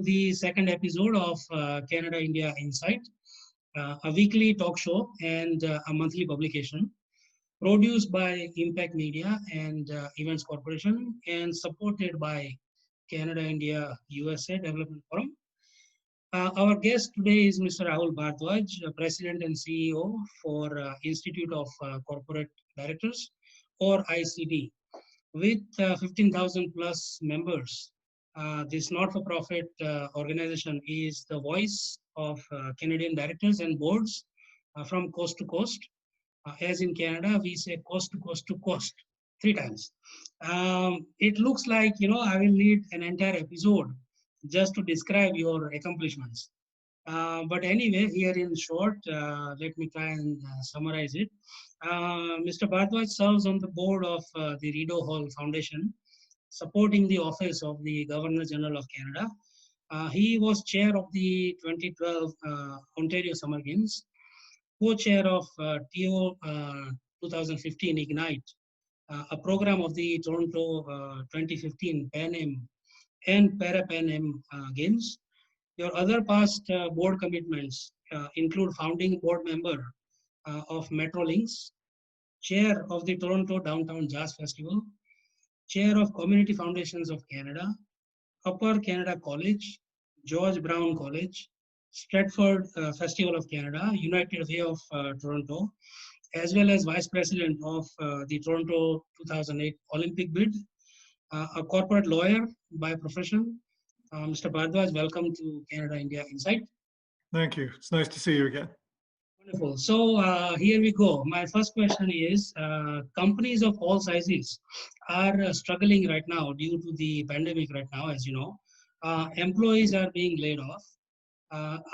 the second episode of Canada-India Insight, a weekly talk show and a monthly publication produced by Impact Media and Events Corporation and supported by Canada-India USA Development Forum. Our guest today is Mr. Rahul Bhardwaj, President and CEO for Institute of Corporate Directors, or ICD, with 15,000 plus members. This not-for-profit organization is the voice of Canadian directors and boards from coast to coast. As in Canada, we say coast to coast to coast, 3 times. It looks like, I will need an entire episode just to describe your accomplishments. But anyway, here in short, let me try and summarize it. Mr. Bhardwaj serves on the board of the Rideau Hall Foundation, supporting the office of the Governor General of Canada. He was chair of the 2012 Ontario Summer Games, co-chair of TO 2015 Ignite, a program of the Toronto 2015 Pan Am and Para-Pan Am Games. Your other past board commitments include founding board member of Metrolinx, chair of the Toronto Downtown Jazz Festival, chair of Community Foundations of Canada, Upper Canada College, George Brown College, Stratford Festival of Canada, United Way of Toronto, as well as vice president of the Toronto 2008 Olympic bid, a corporate lawyer by profession. Mr. Bhardwaj, welcome to Canada-India Insight. Thank you. It's nice to see you again. Wonderful. So here we go. My first question is, companies of all sizes are struggling right now due to the pandemic right now, as you know. Employees are being laid off,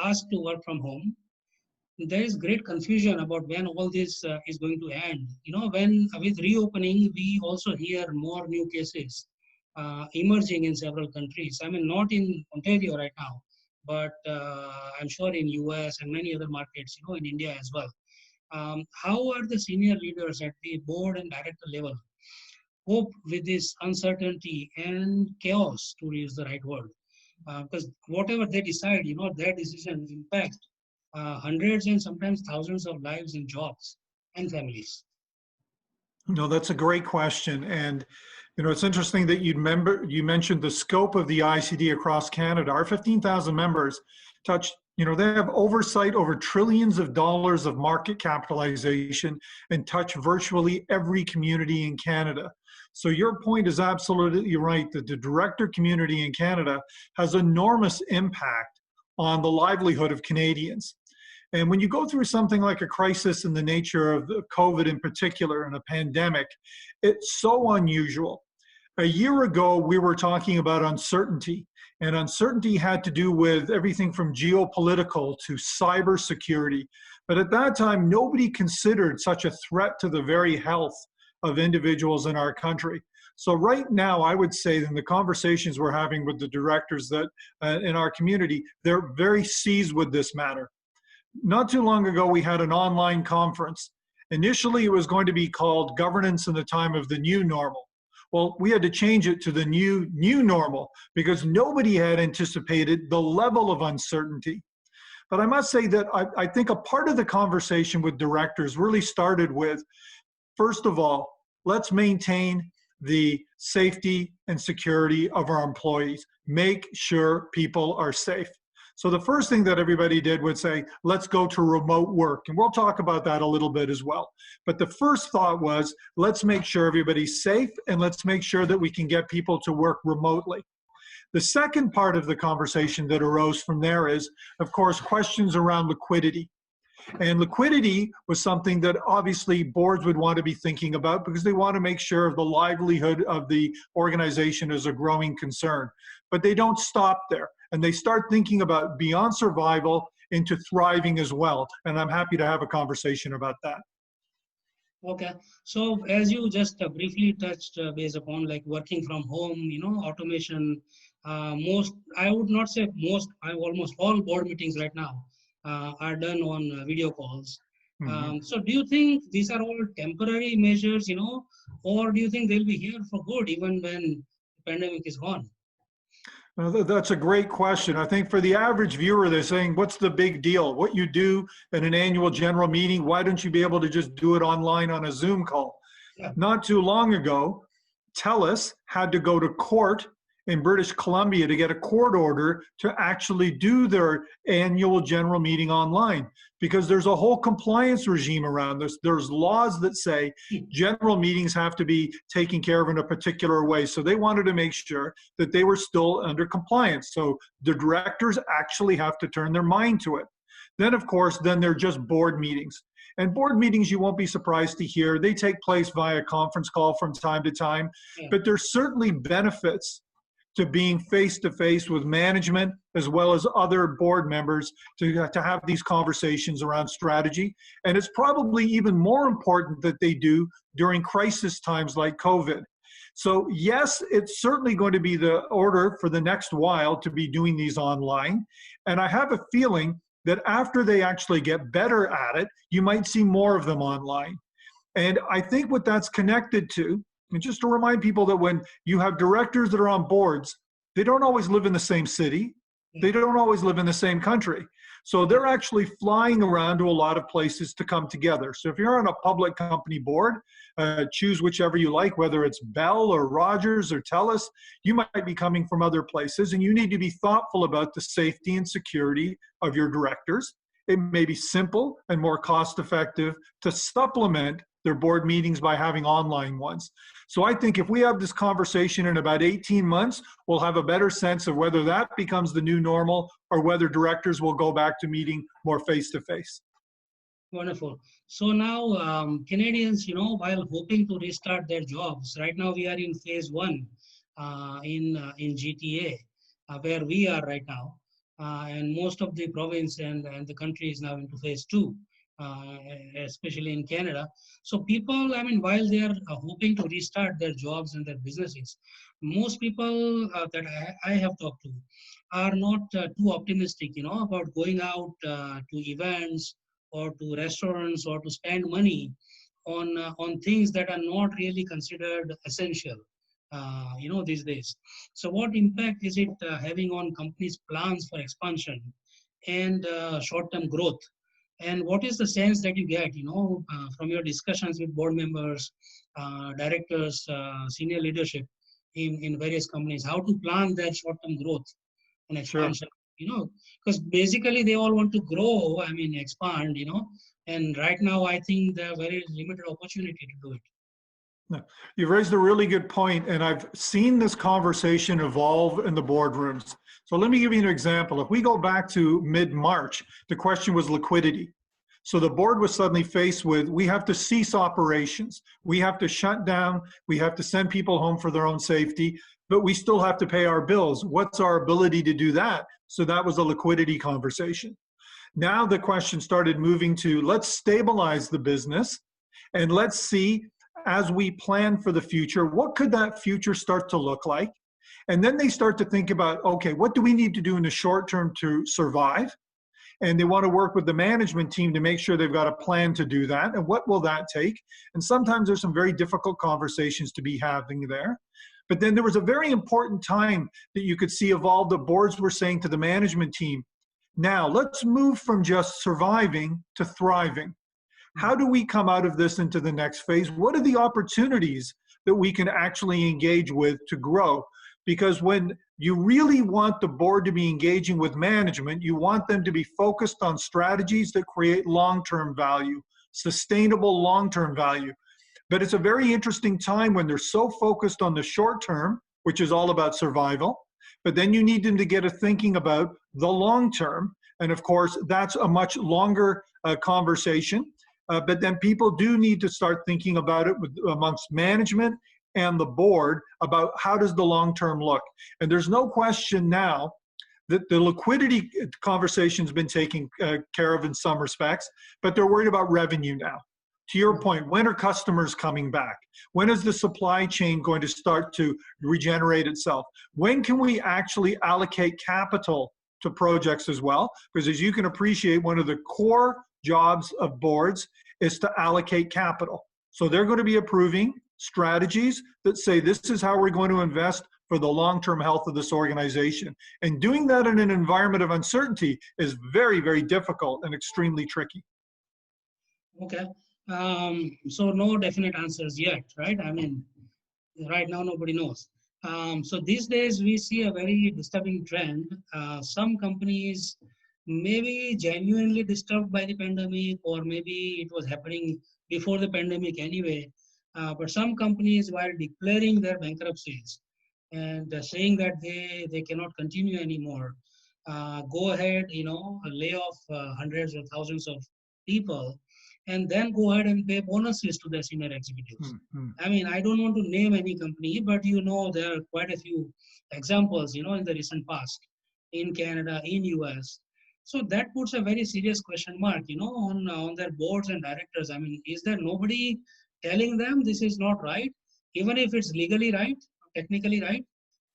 asked to work from home. There is great confusion about when all this is going to end. When with reopening, we also hear more new cases emerging in several countries. I mean, not in Ontario right now, but I'm sure in US and many other markets, in India as well. How are the senior leaders at the board and director level cope with this uncertainty and chaos, to use the right word? Because whatever they decide, their decision impacts hundreds and sometimes thousands of lives and jobs and families. No, that's a great question. And, it's interesting that you mentioned the scope of the ICD across Canada. Our 15,000 members touch, they have oversight over trillions of dollars of market capitalization and touch virtually every community in Canada. So your point is absolutely right, that the director community in Canada has enormous impact on the livelihood of Canadians. And when you go through something like a crisis in the nature of COVID in particular and a pandemic, it's so unusual. A year ago, we were talking about uncertainty, and uncertainty had to do with everything from geopolitical to cybersecurity. But at that time, nobody considered such a threat to the very health of individuals in our country. So right now, I would say in the conversations we're having with the directors that in our community, they're very seized with this matter. Not too long ago, we had an online conference. Initially, it was going to be called Governance in the Time of the New Normal. Well, we had to change it to the new normal because nobody had anticipated the level of uncertainty. But I must say that I think a part of the conversation with directors really started with, first of all, let's maintain the safety and security of our employees. Make sure people are safe. So the first thing that everybody did was say, let's go to remote work. And we'll talk about that a little bit as well. But the first thought was, let's make sure everybody's safe and let's make sure that we can get people to work remotely. The second part of the conversation that arose from there is, of course, questions around liquidity. And liquidity was something that obviously boards would want to be thinking about because they want to make sure the livelihood of the organization is a growing concern. But they don't stop there. And they start thinking about beyond survival into thriving as well. And I'm happy to have a conversation about that. Okay. So as you just briefly touched base upon, like working from home, automation, I would not say almost all board meetings right now are done on video calls. Mm-hmm. So do you think these are all temporary measures, or do you think they'll be here for good even when the pandemic is gone? That's a great question. I think for the average viewer, they're saying, what's the big deal? What you do in an annual general meeting, why don't you be able to just do it online on a Zoom call? Yeah. Not too long ago, TELUS had to go to court in British Columbia to get a court order to actually do their annual general meeting online, because there's a whole compliance regime around this. There's laws that say general meetings have to be taken care of in a particular way. So they wanted to make sure that they were still under compliance. So the directors actually have to turn their mind to it. Then, of course, then they're just board meetings. And board meetings, you won't be surprised to hear, they take place via conference call from time to time, but there's certainly benefits to being face-to-face with management as well as other board members to have these conversations around strategy. And it's probably even more important that they do during crisis times like COVID. So yes, it's certainly going to be the order for the next while to be doing these online. And I have a feeling that after they actually get better at it, you might see more of them online. And I think what that's connected to, and just to remind people that when you have directors that are on boards, they don't always live in the same city. They don't always live in the same country. So they're actually flying around to a lot of places to come together. So if you're on a public company board, choose whichever you like, whether it's Bell or Rogers or TELUS, you might be coming from other places, and you need to be thoughtful about the safety and security of your directors. It may be simple and more cost-effective to supplement their board meetings by having online ones. So I think if we have this conversation in about 18 months, we'll have a better sense of whether that becomes the new normal or whether directors will go back to meeting more face-to-face. Wonderful. So now Canadians, while hoping to restart their jobs, right now we are in phase 1 in GTA, where we are right now. And most of the province and the country is now into phase 2. Especially in Canada. So people, while they are hoping to restart their jobs and their businesses, most people that I have talked to are not too optimistic, about going out to events or to restaurants or to spend money on things that are not really considered essential, these days. So what impact is it having on companies' plans for expansion and short-term growth? And what is the sense that you get, from your discussions with board members, directors, senior leadership in various companies, how to plan their short-term growth and expansion, because basically they all want to grow, expand, and right now I think there are very limited opportunity to do it. You've raised a really good point, and I've seen this conversation evolve in the boardrooms. So let me give you an example. If we go back to mid-March, the question was liquidity. So the board was suddenly faced with, we have to cease operations. We have to shut down. We have to send people home for their own safety, but we still have to pay our bills. What's our ability to do that? So that was a liquidity conversation. Now the question started moving to, let's stabilize the business and let's see, as we plan for the future, what could that future start to look like? And then they start to think about, okay, what do we need to do in the short term to survive? And they want to work with the management team to make sure they've got a plan to do that. And what will that take? And sometimes there's some very difficult conversations to be having there. But then there was a very important time that you could see evolve. The boards were saying to the management team, now let's move from just surviving to thriving. How do we come out of this into the next phase? What are the opportunities that we can actually engage with to grow? Because when you really want the board to be engaging with management, you want them to be focused on strategies that create long-term value, sustainable long-term value. But it's a very interesting time when they're so focused on the short term, which is all about survival, but then you need them to get to thinking about the long term. And of course, that's a much longer conversation. But then people do need to start thinking about it amongst management and the board about how does the long term look. And there's no question now that the liquidity conversation's been taken care of in some respects, but they're worried about revenue now. To your point, when are customers coming back? When is the supply chain going to start to regenerate itself? When can we actually allocate capital to projects as well? Because as you can appreciate, one of the core jobs of boards is to allocate capital. So they're going to be approving strategies that say this is how we're going to invest for the long-term health of this organization. And doing that in an environment of uncertainty is very, very difficult and extremely tricky. Okay. So no definite answers yet, right? I mean, right now nobody knows. So these days we see a very disturbing trend. Some companies may be genuinely disturbed by the pandemic, or maybe it was happening before the pandemic anyway. But some companies, while declaring their bankruptcies and saying that they cannot continue anymore, go ahead, lay off hundreds or thousands of people, and then go ahead and pay bonuses to their senior executives. Mm-hmm. I mean, I don't want to name any company, but there are quite a few examples, in the recent past in Canada, in US. So that puts a very serious question mark, on their boards and directors. I mean, is there nobody telling them this is not right? Even if it's legally right, technically right,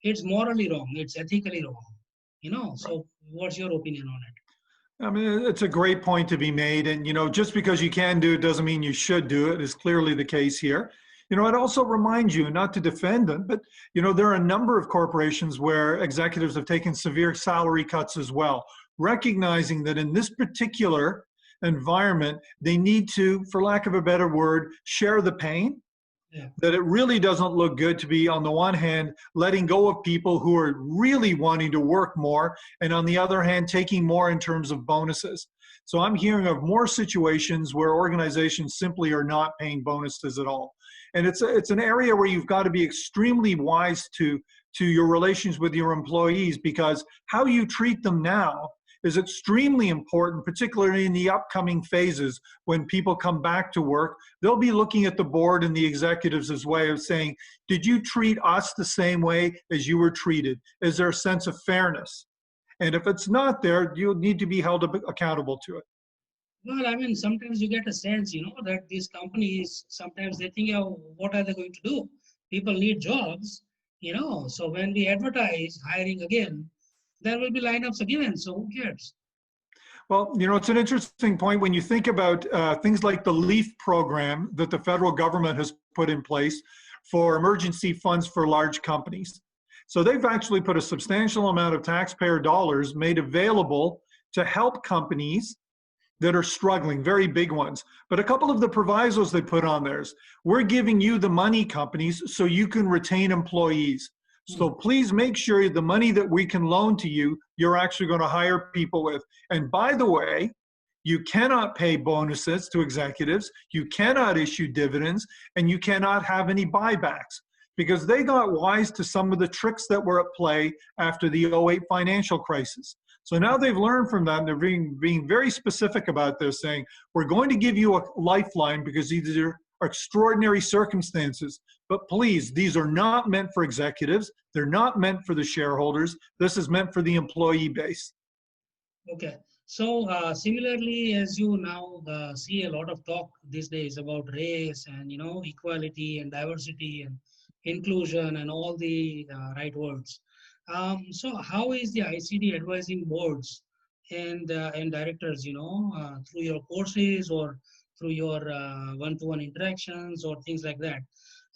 it's morally wrong, it's ethically wrong, So what's your opinion on it? I mean, it's a great point to be made. And, just because you can do it doesn't mean you should do it, is clearly the case here. I'd also remind you, not to defend them, but, there are a number of corporations where executives have taken severe salary cuts as well, recognizing that in this particular environment, they need to, for lack of a better word, share the pain. Yeah. That it really doesn't look good to be, on the one hand, letting go of people who are really wanting to work more, and on the other hand, taking more in terms of bonuses. So I'm hearing of more situations where organizations simply are not paying bonuses at all. And it's an area where you've got to be extremely wise to your relations with your employees, because how you treat them now is extremely important, particularly in the upcoming phases when people come back to work. They'll be looking at the board and the executives as a way of saying, did you treat us the same way as you were treated? Is there a sense of fairness? And if it's not there, you'll need to be held accountable to it. Well, I mean, sometimes you get a sense, that these companies, sometimes they think, what are they going to do? People need jobs, so when we advertise hiring again, there will be lineups again, so who cares? Well, it's an interesting point when you think about things like the LEAF program that the federal government has put in place for emergency funds for large companies. So they've actually put a substantial amount of taxpayer dollars made available to help companies that are struggling, very big ones. But a couple of the provisos they put on there is, we're giving you the money, companies, so you can retain employees. So please make sure the money that we can loan to you, you're actually going to hire people with. And by the way, you cannot pay bonuses to executives, you cannot issue dividends, and you cannot have any buybacks, because they got wise to some of the tricks that were at play after the 2008 financial crisis. So now they've learned from that, and they're being very specific about this, saying, we're going to give you a lifeline because these are extraordinary circumstances. But please, these are not meant for executives. They're not meant for the shareholders. This is meant for the employee base. Okay. So similarly, as you now see a lot of talk these days about race and, equality and diversity and inclusion and all the right words. So how is the ICD advising boards and directors, through your courses or through your one-to-one interactions or things like that?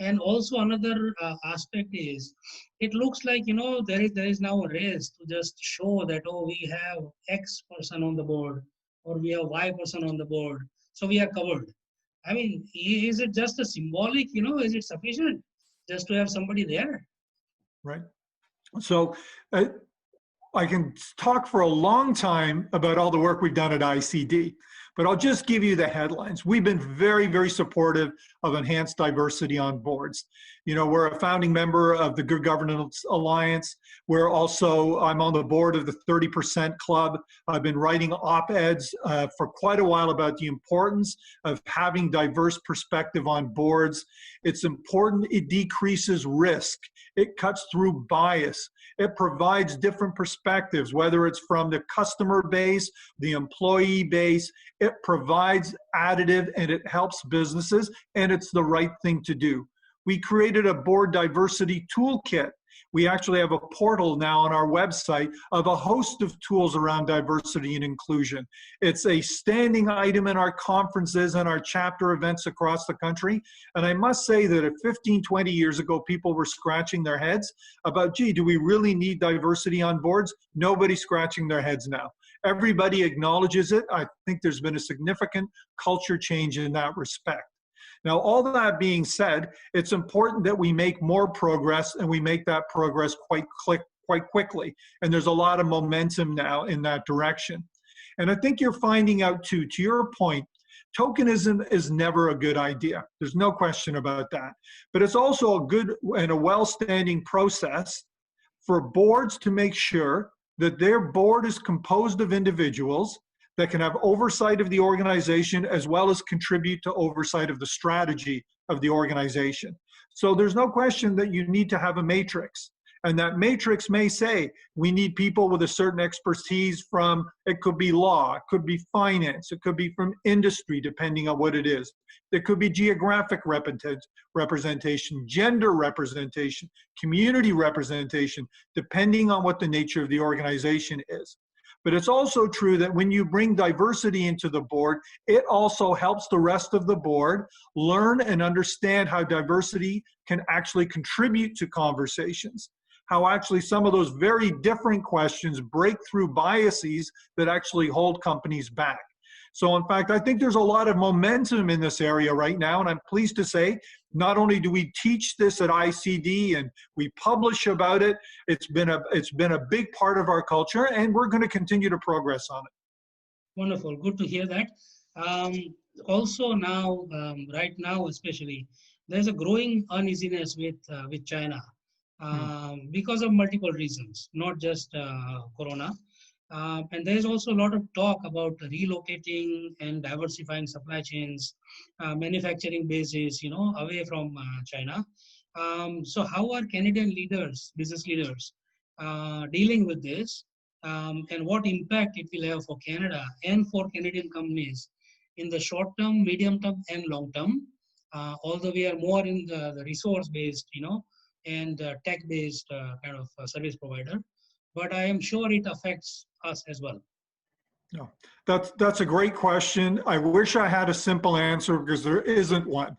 And also another aspect is, it looks like, there is now a race to just show that, we have X person on the board, or we have Y person on the board, so we are covered. I mean, is it just a symbolic, is it sufficient just to have somebody there? Right. So I can talk for a long time about all the work we've done at ICD, but I'll just give you the headlines. We've been very, very supportive of enhanced diversity on boards. We're a founding member of the Good Governance Alliance. I'm on the board of the 30% Club. I've been writing op-eds for quite a while about the importance of having diverse perspective on boards. It's important. It decreases risk. It cuts through bias. It provides different perspectives, whether it's from the customer base, the employee base. It provides additive, and it helps businesses, and it's the right thing to do. We created a board diversity toolkit, We actually have a portal now on our website of a host of tools around diversity and inclusion. It's a standing item in our conferences and our chapter events across the country. And I must say that if 15, 20 years ago, people were scratching their heads about, gee, do we really need diversity on boards? Nobody's scratching their heads now. Everybody acknowledges it. I think there's been a significant culture change in that respect. Now, all that being said, it's important that we make more progress, and we make that progress quite quickly. And there's a lot of momentum now in that direction. And I think you're finding out too, to your point, tokenism is never a good idea. There's no question about that. But it's also a good and a well-standing process for boards to make sure that their board is composed of individuals that can have oversight of the organization as well as contribute to oversight of the strategy of the organization. So there's no question that you need to have a matrix. And that matrix may say, we need people with a certain expertise from, it could be law, it could be finance, it could be from industry, depending on what it is. It could be geographic representation, gender representation, community representation, depending on what the nature of the organization is. But it's also true that when you bring diversity into the board, it also helps the rest of the board learn and understand how diversity can actually contribute to conversations, how actually some of those very different questions break through biases that actually hold companies back. So in fact, I think there's a lot of momentum in this area right now, and I'm pleased to say, not only do we teach this at ICD and we publish about it, it's been a big part of our culture, and we're going to continue to progress on it. Wonderful, good to hear that. Also now, right now especially, there's a growing uneasiness with China because of multiple reasons, not just Corona. And there's also a lot of talk about relocating and diversifying supply chains, manufacturing bases, away from China. So how are Canadian leaders, business leaders, dealing with this, and what impact it will have for Canada and for Canadian companies in the short term, medium term, and long term? Although we are more in the resource-based, and tech-based kind of service provider, but I am sure it affects us as well. No, that's a great question. I wish I had a simple answer because there isn't one.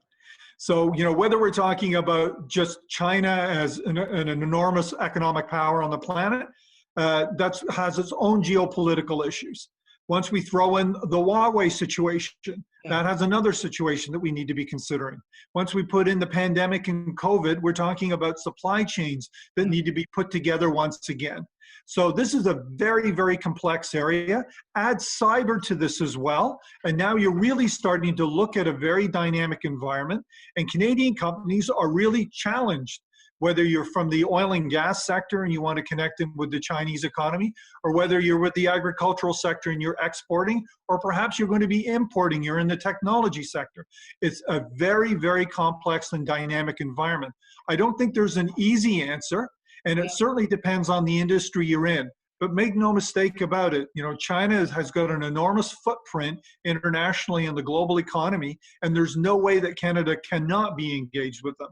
So, whether we're talking about just China as an enormous economic power on the planet, that has its own geopolitical issues. Once we throw in the Huawei situation, that has another situation that we need to be considering. Once we put in the pandemic and COVID, we're talking about supply chains that need to be put together once again. So this is a very, very complex area. Add cyber to this as well. And now you're really starting to look at a very dynamic environment. And Canadian companies are really challenged, whether you're from the oil and gas sector and you want to connect in with the Chinese economy, or whether you're with the agricultural sector and you're exporting, or perhaps you're going to be importing, you're in the technology sector. It's a very, very complex and dynamic environment. I don't think there's an easy answer. And it certainly depends on the industry you're in. But make no mistake about it, China has got an enormous footprint internationally in the global economy, and there's no way that Canada cannot be engaged with them.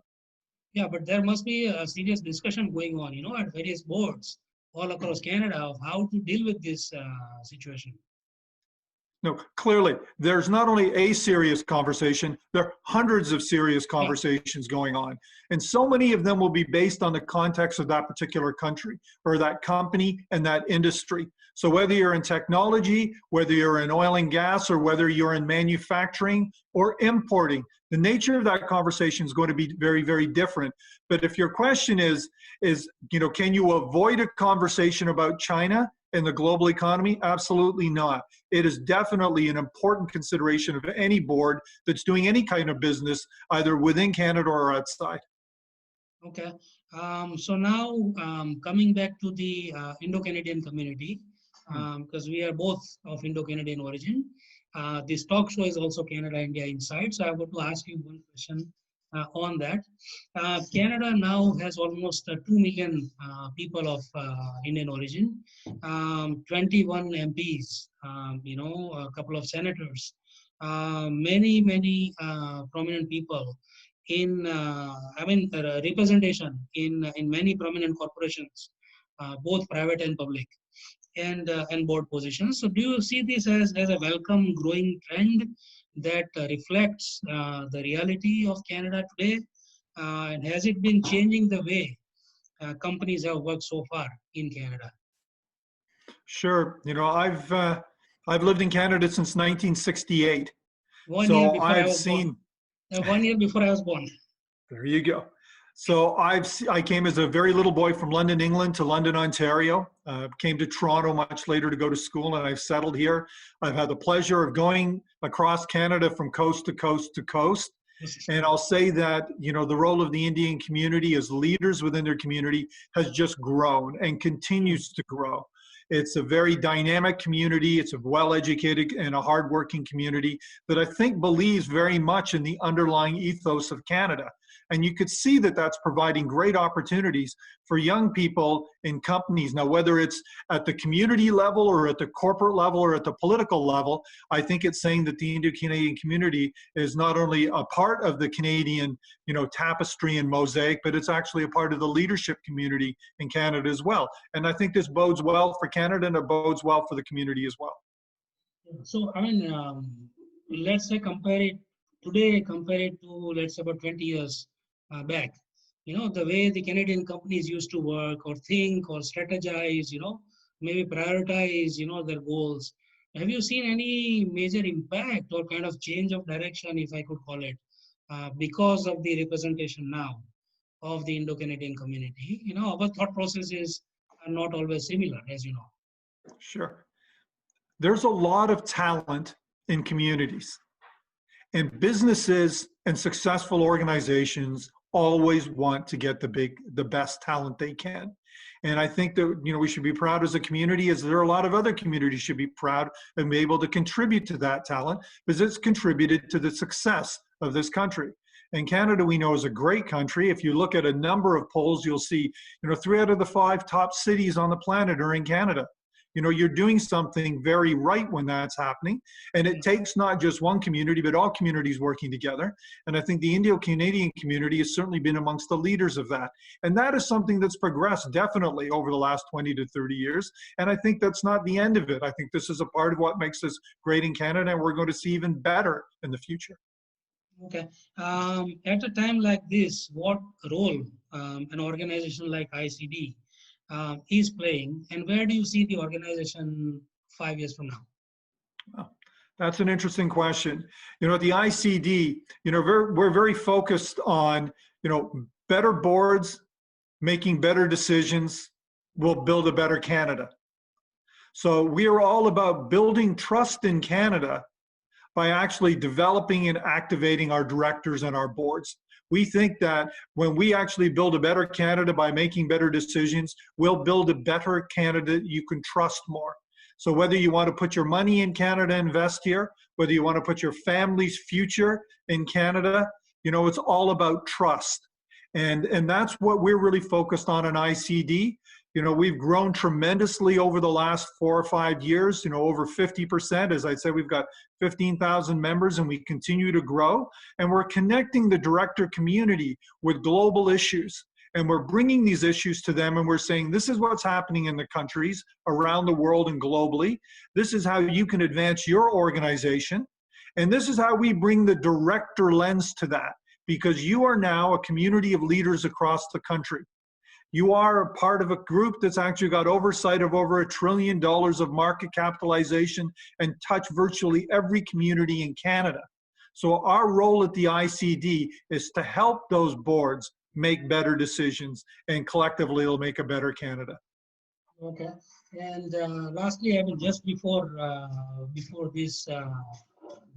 Yeah, but there must be a serious discussion going on, at various boards all across Canada of how to deal with this situation. No, clearly, there's not only a serious conversation, there are hundreds of serious conversations going on. And so many of them will be based on the context of that particular country or that company and that industry. So whether you're in technology, whether you're in oil and gas, or whether you're in manufacturing or importing, the nature of that conversation is going to be very, very different. But if your question is, can you avoid a conversation about China in the global economy? Absolutely not. It is definitely an important consideration of any board that's doing any kind of business, either within Canada or outside. Okay. So now coming back to the Indo-Canadian community, because we are both of Indo-Canadian origin. This talk show is also Canada-India Inside. So I want to ask you one question on that. Canada now has almost 2 million people of Indian origin, 21 MPs, a couple of senators, many prominent people in, representation in many prominent corporations, both private and public, and board positions. So do you see this as a welcome growing trend that reflects the reality of Canada today? And has it been changing the way companies have worked so far in Canada? Sure. I've lived in Canada since 1968. One year So before I I've was born. seen, 1 year before I was born. there you go. So I came as a very little boy from London, England to London, Ontario. Came to Toronto much later to go to school, and I've settled here. I've had the pleasure of going across Canada from coast to coast to coast. And I'll say that, the role of the Indian community as leaders within their community has just grown and continues to grow. It's a very dynamic community. It's a well-educated and a hardworking community that I think believes very much in the underlying ethos of Canada. And you could see that that's providing great opportunities for young people in companies. Now, whether it's at the community level or at the corporate level or at the political level, I think it's saying that the Indo-Canadian community is not only a part of the Canadian, tapestry and mosaic, but it's actually a part of the leadership community in Canada as well. And I think this bodes well for Canada, and it bodes well for the community as well. So, let's say compare it to, let's say, about 20 years back. The way the Canadian companies used to work or think or strategize, maybe prioritize, their goals. Have you seen any major impact or kind of change of direction, if I could call it, because of the representation now of the Indo-Canadian community? Our thought processes are not always similar, as you know. Sure. There's a lot of talent in communities, and businesses and successful organizations always want to get the best talent they can. And I think that, we should be proud as a community, as there are a lot of other communities should be proud and be able to contribute to that talent, because it's contributed to the success of this country. And Canada, we know, is a great country. If you look at a number of polls, you'll see, 3 out of the 5 top cities on the planet are in Canada. You're doing something very right when that's happening. And it takes not just one community, but all communities working together. And I think the Indo-Canadian community has certainly been amongst the leaders of that. And that is something that's progressed definitely over the last 20 to 30 years. And I think that's not the end of it. I think this is a part of what makes us great in Canada, and we're going to see even better in the future. Okay. At a time like this, what role an organization like ICD is playing, and where do you see the organization 5 years from now? Oh, that's an interesting question. At the ICD, we're very focused on, better boards, making better decisions will build a better Canada. So we are all about building trust in Canada by actually developing and activating our directors and our boards. We think that when we actually build a better Canada by making better decisions, we'll build a better Canada you can trust more. So whether you want to put your money in Canada, invest here, whether you want to put your family's future in Canada, it's all about trust. And that's what we're really focused on in ICD. We've grown tremendously over the last 4 or 5 years, over 50%. As I said, we've got 15,000 members, and we continue to grow. And we're connecting the director community with global issues. And we're bringing these issues to them, and we're saying, this is what's happening in the countries around the world and globally. This is how you can advance your organization. And this is how we bring the director lens to that, because you are now a community of leaders across the country. You are a part of a group that's actually got oversight of over $1 trillion of market capitalization and touch virtually every community in Canada. So our role at the ICD is to help those boards make better decisions, and collectively it'll make a better Canada. Okay. And lastly, just before this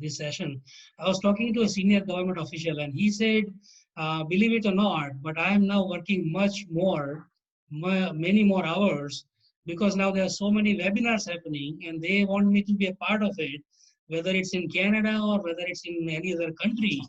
session, I was talking to a senior government official, and he said, believe it or not, but I am now working many more hours, because now there are so many webinars happening, and they want me to be a part of it, whether it's in Canada or whether it's in any other country.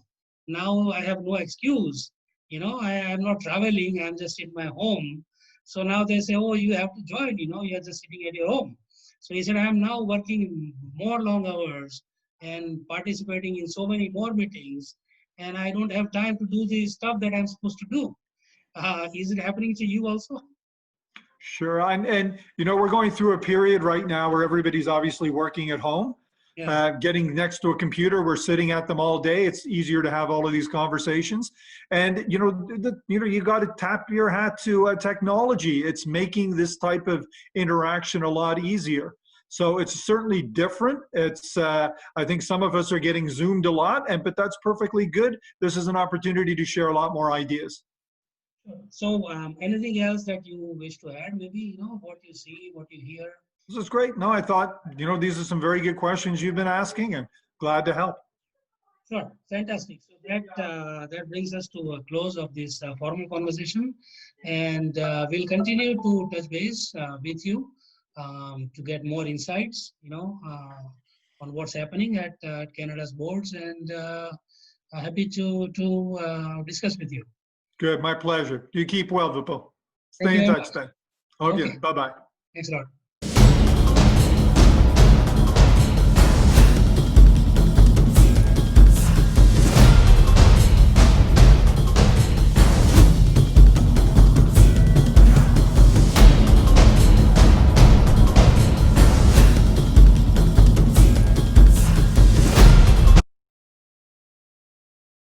Now I have no excuse. I am not traveling, I'm just in my home. So now they say, oh, you have to join, you're just sitting at your home. So he said, I am now working more long hours and participating in so many more meetings. and I don't have time to do the stuff that I'm supposed to do. Is it happening to you also? Sure. And we're going through a period right now where everybody's obviously working at home. Yeah. Getting next to a computer, we're sitting at them all day. It's easier to have all of these conversations. And you got to tap your hat to technology. It's making this type of interaction a lot easier. So it's certainly different. It's I think some of us are getting Zoomed a lot, but that's perfectly good. This is an opportunity to share a lot more ideas. So anything else that you wish to add? Maybe what you see, what you hear. This is great. No, I thought, these are some very good questions you've been asking, and glad to help. Sure, fantastic. So that brings us to a close of this formal conversation, and we'll continue to touch base with you to get more insights, on what's happening at Canada's boards, and happy to discuss with you. Good, my pleasure. You keep well, Vipul. Stay in touch then. Okay, bye-bye. Thanks a lot.